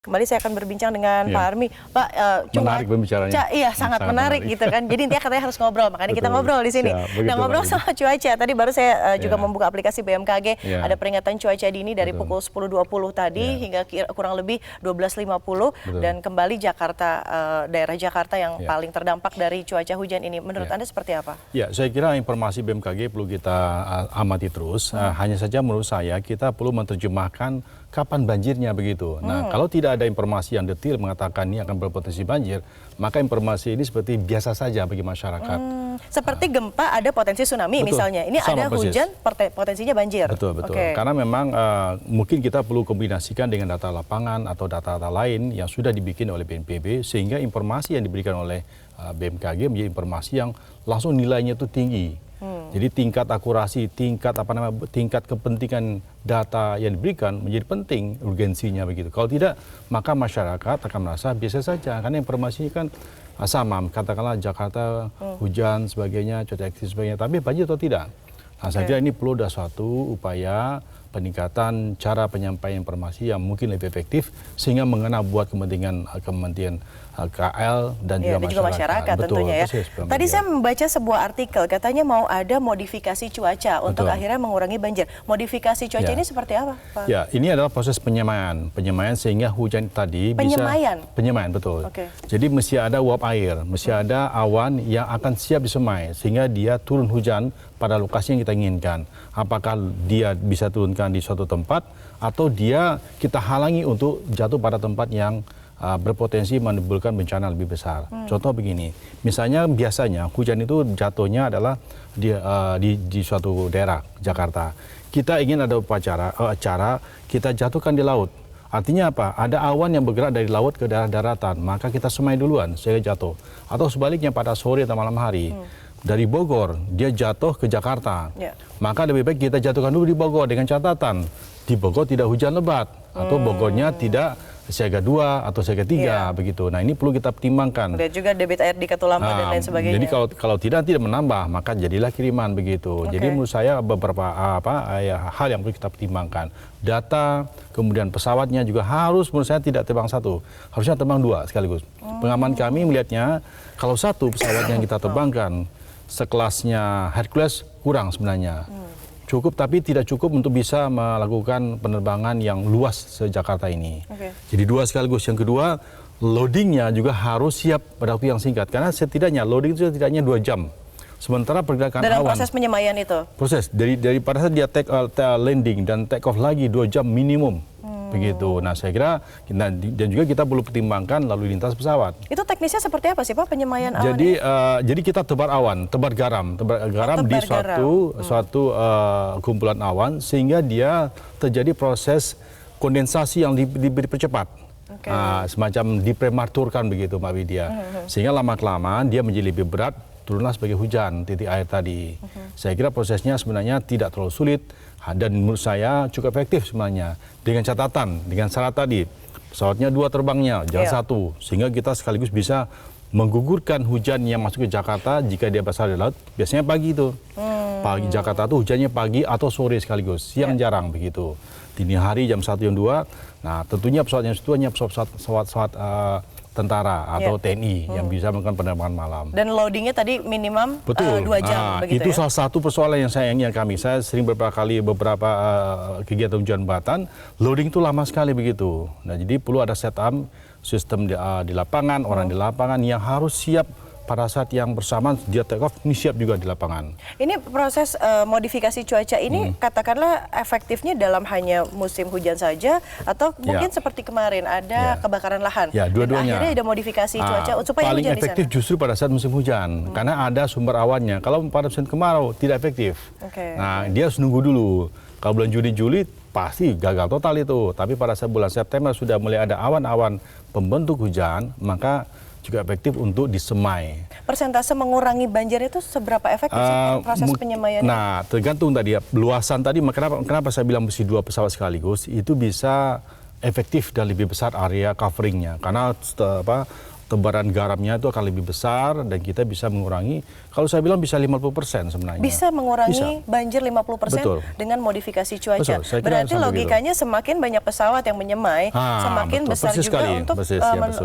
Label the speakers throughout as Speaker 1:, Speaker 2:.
Speaker 1: Kembali saya akan berbincang dengan Pak Army. Pak,
Speaker 2: menarik pembicaranya.
Speaker 1: Iya, sangat menarik gitu kan. Jadi intinya katanya harus ngobrol, makanya kita ngobrol di sini. Nah, ngobrol soal cuaca. Tadi baru saya juga membuka aplikasi BMKG. Ada peringatan cuaca dini dari pukul 10.20 tadi hingga kurang lebih 12.50. Dan kembali Jakarta, daerah Jakarta yang paling terdampak dari cuaca hujan ini. Menurut Anda seperti apa?
Speaker 2: Ya, saya kira informasi BMKG perlu kita amati terus. Hanya saja menurut saya kita perlu menerjemahkan kapan banjirnya begitu. Nah, kalau tidak ada informasi yang detail mengatakan ini akan berpotensi banjir, maka informasi ini seperti biasa saja bagi masyarakat.
Speaker 1: Seperti gempa ada potensi tsunami misalnya. Ini ada hujan potensinya banjir.
Speaker 2: Betul. Karena memang mungkin kita perlu kombinasikan dengan data lapangan atau data-data lain yang sudah dibikin oleh BNPB sehingga informasi yang diberikan oleh BMKG menjadi informasi yang langsung nilainya itu tinggi. Jadi tingkat akurasi, tingkat kepentingan data yang diberikan menjadi penting urgensinya begitu. Kalau tidak, maka masyarakat akan merasa biasa saja karena informasinya kan sama. Katakanlah Jakarta hujan sebagainya, cuaca ekstrim sebagainya, tapi banjir atau tidak. Nah, saya kira ini perlu ada suatu upaya peningkatan cara penyampaian informasi yang mungkin lebih efektif sehingga mengena buat kepentingan KL dan juga masyarakat.
Speaker 1: Betul, tentunya ya. Tadi saya membaca sebuah artikel katanya mau ada modifikasi cuaca untuk akhirnya mengurangi banjir. Modifikasi cuaca ini seperti apa, Pak?
Speaker 2: Ya, ini adalah proses penyemaian sehingga hujan tadi penyemaian betul. Jadi mesti ada uap air, mesti ada awan yang akan siap disemai sehingga dia turun hujan pada lokasi yang kita inginkan. Apakah dia bisa turunkan di suatu tempat atau dia kita halangi untuk jatuh pada tempat yang berpotensi menimbulkan bencana lebih besar. Contoh begini, misalnya biasanya hujan itu jatuhnya adalah di suatu daerah Jakarta. Kita ingin ada cara kita jatuhkan di laut. Artinya apa? Ada awan yang bergerak dari laut ke daerah daratan, maka kita semai duluan sehingga jatuh. Atau sebaliknya pada sore atau malam hari. Dari Bogor, dia jatuh ke Jakarta. Maka lebih baik kita jatuhkan dulu di Bogor dengan catatan. Di Bogor tidak hujan lebat. Atau Bogornya tidak siaga 2 atau siaga 3 begitu. Nah, ini perlu kita pertimbangkan.
Speaker 1: Dan juga debit air di Katulampa dan lain sebagainya.
Speaker 2: Jadi kalau tidak menambah, maka jadilah kiriman begitu. Jadi menurut saya beberapa hal yang perlu kita pertimbangkan. Data, kemudian pesawatnya juga harus menurut saya tidak terbang satu. Harusnya terbang 2 sekaligus. Pengaman kami melihatnya kalau satu pesawat yang kita terbangkan sekelasnya Hercules kurang sebenarnya. Cukup, tapi tidak cukup untuk bisa melakukan penerbangan yang luas se-Jakarta ini. Jadi 2 sekaligus. Yang kedua, loadingnya juga harus siap pada waktu yang singkat. Karena setidaknya loading itu setidaknya 2 jam. Sementara pergerakan
Speaker 1: dalam
Speaker 2: awan.
Speaker 1: Proses penyemaian itu?
Speaker 2: Proses. Dari pada saat dia landing dan take off lagi 2 jam minimum. Begitu. Nah, saya kira dan juga kita perlu pertimbangkan lalu lintas pesawat. Itu
Speaker 1: teknisnya seperti apa sih, Pak, penyemaian awan?
Speaker 2: Jadi kita tebar awan, tebar garam di suatu kumpulan awan sehingga dia terjadi proses kondensasi yang dipercepat. Semacam diprematurkan begitu, Mbak Widya. Sehingga lama-kelamaan dia menjadi lebih berat, turunlah sebagai hujan titik air tadi. Saya kira prosesnya sebenarnya tidak terlalu sulit dan menurut saya cukup efektif sebenarnya. Dengan catatan, dengan syarat tadi, pesawatnya 2 terbangnya, jangan 1. Sehingga kita sekaligus bisa menggugurkan hujan yang masuk ke Jakarta jika dia berasal dari laut. Biasanya pagi itu. Pagi Jakarta itu hujannya pagi atau sore sekaligus, siang jarang begitu. Dini hari jam 1 jam 2. Nah, tentunya pesawat yang itu hanya pesawat tentara atau TNI yang bisa melakukan penerbangan malam.
Speaker 1: Dan loadingnya tadi minimum 2 jam begitu.
Speaker 2: Itu salah satu persoalan yang saya sering beberapa kegiatan hujan batan, loading itu lama sekali begitu. Nah, jadi perlu ada setup sistem di lapangan, orang di lapangan yang harus siap pada saat yang bersamaan dia take off, ini siap juga di lapangan. Ini
Speaker 1: proses modifikasi cuaca ini katakanlah efektifnya dalam hanya musim hujan saja atau mungkin seperti kemarin ada kebakaran lahan.
Speaker 2: Ya, dua-duanya.
Speaker 1: Akhirnya ada modifikasi cuaca supaya
Speaker 2: paling
Speaker 1: hujan
Speaker 2: efektif
Speaker 1: di sana.
Speaker 2: Justru pada saat musim hujan karena ada sumber awannya. Kalau pada musim kemarau tidak efektif. Nah, dia harus nunggu dulu. Kalau bulan Juni-Juli pasti gagal total itu. Tapi pada saat bulan September sudah mulai ada awan-awan pembentuk hujan, maka juga efektif untuk disemai.
Speaker 1: Persentase mengurangi banjir itu seberapa efektif proses penyemaian?
Speaker 2: Nah, tergantung tadi ya, luasan tadi, kenapa saya bilang mesti 2 pesawat sekaligus, itu bisa efektif dan lebih besar area coveringnya. Karena tebaran garamnya itu akan lebih besar dan kita bisa mengurangi, kalau saya bilang bisa 50% sebenarnya.
Speaker 1: Bisa mengurangi banjir 50%
Speaker 2: betul.
Speaker 1: Dengan modifikasi cuaca.
Speaker 2: Betul,
Speaker 1: berarti logikanya semakin banyak pesawat yang menyemai, semakin
Speaker 2: betul.
Speaker 1: besar
Speaker 2: persis
Speaker 1: juga
Speaker 2: sekali.
Speaker 1: untuk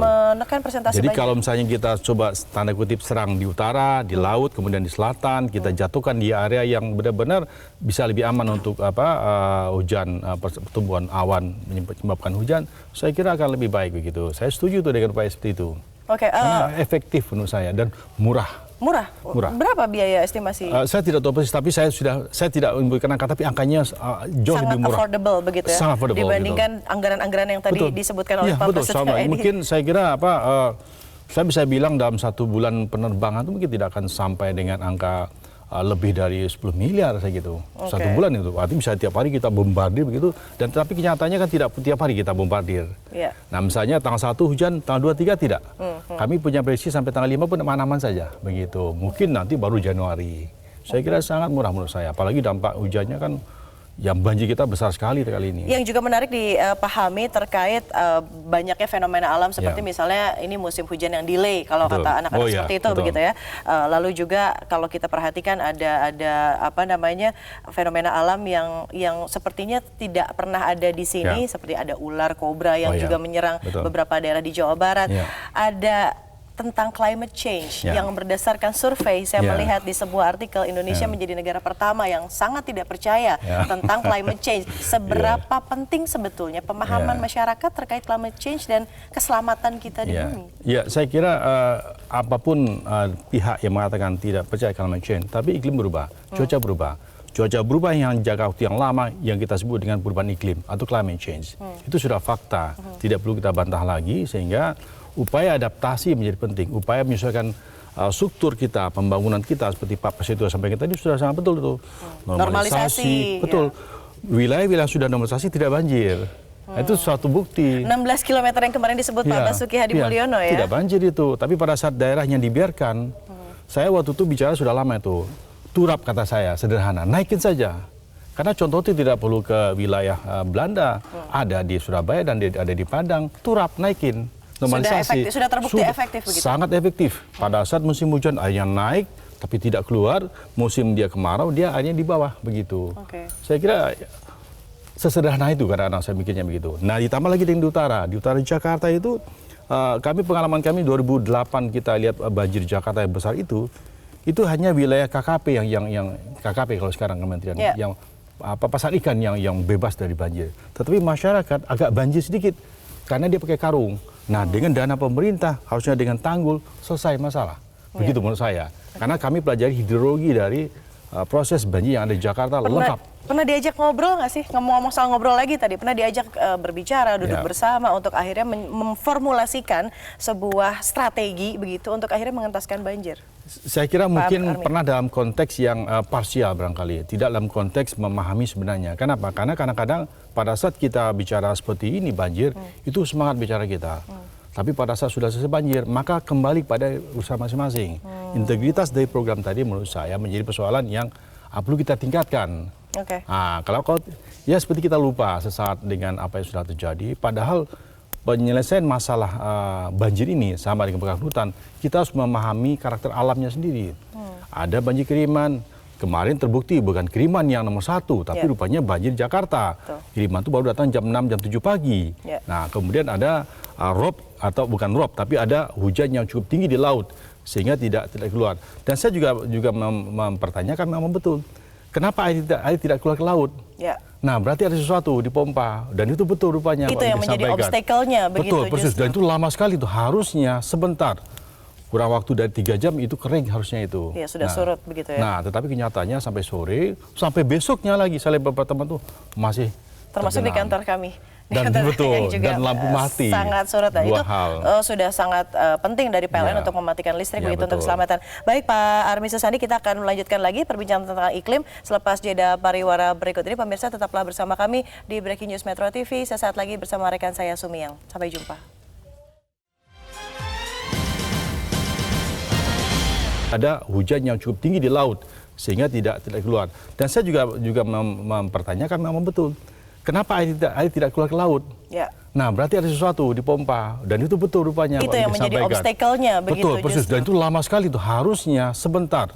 Speaker 1: menekan persentase
Speaker 2: Jadi
Speaker 1: banjir.
Speaker 2: kalau misalnya kita coba tanda kutip serang di utara, di laut, kemudian di selatan, kita jatuhkan di area yang benar-benar bisa lebih aman untuk hujan, pertumbuhan awan menyebabkan hujan, saya kira akan lebih baik begitu. Saya setuju tuh dengan upaya seperti itu. Karena efektif menurut saya dan murah.
Speaker 1: Murah. Berapa biaya estimasi?
Speaker 2: Saya tidak tahu persis, tapi saya tidak memberikan angka, tapi angkanya jauh
Speaker 1: sangat
Speaker 2: lebih murah.
Speaker 1: Affordable begitu ya.
Speaker 2: Sangat affordable
Speaker 1: dibandingkan anggaran-anggaran yang tadi disebutkan oleh Pak Prasetyo.
Speaker 2: Mungkin saya kira saya bisa bilang dalam 1 bulan penerbangan itu mungkin tidak akan sampai dengan angka lebih dari 10 miliar saya gitu. 1 bulan itu. Artinya bisa tiap hari kita bombardir begitu, dan tapi kenyataannya kan tidak tiap hari kita bombardir. Nah, misalnya tanggal 1 hujan, tanggal 2, 3 tidak. Kami punya prediksi sampai tanggal 5 pun aman-aman saja begitu. Mungkin nanti baru Januari. Saya kira sangat murah menurut saya. Apalagi dampak hujannya kan yang banjir kita besar sekali kali ini.
Speaker 1: Yang juga menarik dipahami terkait banyaknya fenomena alam seperti misalnya ini musim hujan yang delay kalau kata anak-anak seperti itu begitu ya. Lalu juga kalau kita perhatikan ada apa namanya fenomena alam yang sepertinya tidak pernah ada di sini seperti ada ular kobra yang juga menyerang beberapa daerah di Jawa Barat. Ada tentang climate change yang berdasarkan survei saya melihat di sebuah artikel Indonesia menjadi negara pertama yang sangat tidak percaya tentang climate change. Seberapa penting sebetulnya pemahaman masyarakat terkait climate change dan keselamatan kita di bumi?
Speaker 2: Ya, saya kira apapun pihak yang mengatakan tidak percaya climate change, tapi iklim berubah, cuaca berubah. Cuaca berubah yang jangka waktu yang lama yang kita sebut dengan perubahan iklim atau climate change. Itu sudah fakta, tidak perlu kita bantah lagi, sehingga upaya adaptasi menjadi penting, upaya menyesuaikan struktur kita, pembangunan kita seperti Pak Prasetyo sampaikan tadi sudah sangat betul itu. Normalisasi, betul. Wilayah-wilayah sudah normalisasi tidak banjir. Itu suatu bukti.
Speaker 1: 16 km yang kemarin disebut Pak Basuki Hadi Mulyono ya.
Speaker 2: Tidak banjir itu, tapi pada saat daerahnya dibiarkan, saya waktu itu bicara sudah lama itu, turap kata saya, sederhana, naikin saja. Karena contoh itu tidak perlu ke wilayah Belanda, ada di Surabaya dan ada di Padang, turap naikin. Normalisasi.
Speaker 1: Sudah terbukti efektif begitu?
Speaker 2: Sangat efektif. Pada saat musim hujan airnya naik, tapi tidak keluar. Musim dia kemarau, dia airnya di bawah begitu. Saya kira sesederhana itu karena anak saya mikirnya begitu. Nah, ditambah lagi di utara Jakarta itu, pengalaman kami 2008 kita lihat banjir Jakarta yang besar itu hanya wilayah KKP yang KKP kalau sekarang kementerian yang pasar ikan yang bebas dari banjir. Tetapi masyarakat agak banjir sedikit karena dia pakai karung. Nah, dengan dana pemerintah, harusnya dengan tanggul, selesai masalah. Begitu menurut saya. Karena kami pelajari hidrologi dari proses banjir yang ada di Jakarta lengkap.
Speaker 1: Pernah diajak ngobrol nggak sih? Ngomong soal ngobrol lagi tadi. Pernah diajak berbicara, duduk bersama untuk akhirnya memformulasikan sebuah strategi begitu untuk akhirnya mengentaskan banjir?
Speaker 2: Saya kira mungkin pernah dalam konteks yang parsial barangkali. Tidak dalam konteks memahami sebenarnya. Kenapa? Karena kadang-kadang pada saat kita bicara seperti ini banjir, itu semangat bicara kita. Tapi pada saat sudah selesai banjir, maka kembali pada usaha masing-masing. Integritas dari program tadi menurut saya menjadi persoalan yang perlu kita tingkatkan. Nah, kalau ya seperti kita lupa sesaat dengan apa yang sudah terjadi, padahal penyelesaian masalah banjir ini sama dengan kebakaran hutan, kita harus memahami karakter alamnya sendiri. Ada banjir kiriman, kemarin terbukti bukan kiriman yang nomor 1, tapi rupanya banjir Jakarta. Kiriman itu baru datang jam 6, jam 7 pagi. Nah, kemudian ada rob atau bukan rob, tapi ada hujan yang cukup tinggi di laut sehingga tidak keluar. Dan saya juga mempertanyakan memang betul, kenapa air tidak keluar ke laut? Nah, berarti ada sesuatu di pompa dan itu betul rupanya.
Speaker 1: Itu yang menjadi obstacle-nya begitu.
Speaker 2: Betul, persis. Dan itu lama sekali itu, harusnya sebentar. Kurang waktu dari 3 jam itu kering harusnya itu.
Speaker 1: Ya, sudah surut begitu ya.
Speaker 2: Nah, tetapi kenyataannya sampai sore, sampai besoknya lagi saya lihat beberapa teman tuh masih
Speaker 1: termasuk di kantor kami.
Speaker 2: Dan betul, dan lampu mati.
Speaker 1: Sangat surut.
Speaker 2: Dua
Speaker 1: itu
Speaker 2: hal.
Speaker 1: Sudah sangat penting dari PLN untuk mematikan listrik begitu untuk keselamatan. Baik Pak Armi Susandi, kita akan melanjutkan lagi perbincangan tentang iklim selepas jeda pariwara berikut ini. Pemirsa tetaplah bersama kami di Breaking News Metro TV. Sesaat lagi bersama rekan saya Sumiang. Sampai jumpa.
Speaker 2: Ada hujan yang cukup tinggi di laut sehingga tidak keluar. Dan saya juga mempertanyakan memang betul. kenapa air tidak keluar ke laut?
Speaker 1: Ya.
Speaker 2: Nah, berarti ada sesuatu di pompa, dan itu betul rupanya.
Speaker 1: Itu yang menjadi obstacle-nya, begitu.
Speaker 2: Betul, persis. Dan itu lama sekali itu, harusnya sebentar.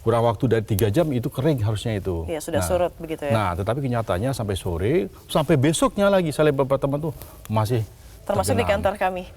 Speaker 2: Kurang waktu dari 3 jam itu kering harusnya itu.
Speaker 1: Ya, sudah surut begitu ya.
Speaker 2: Nah, tetapi kenyataannya sampai sore, sampai besoknya lagi, saya lihat beberapa teman tuh masih
Speaker 1: termasuk di kantor kami.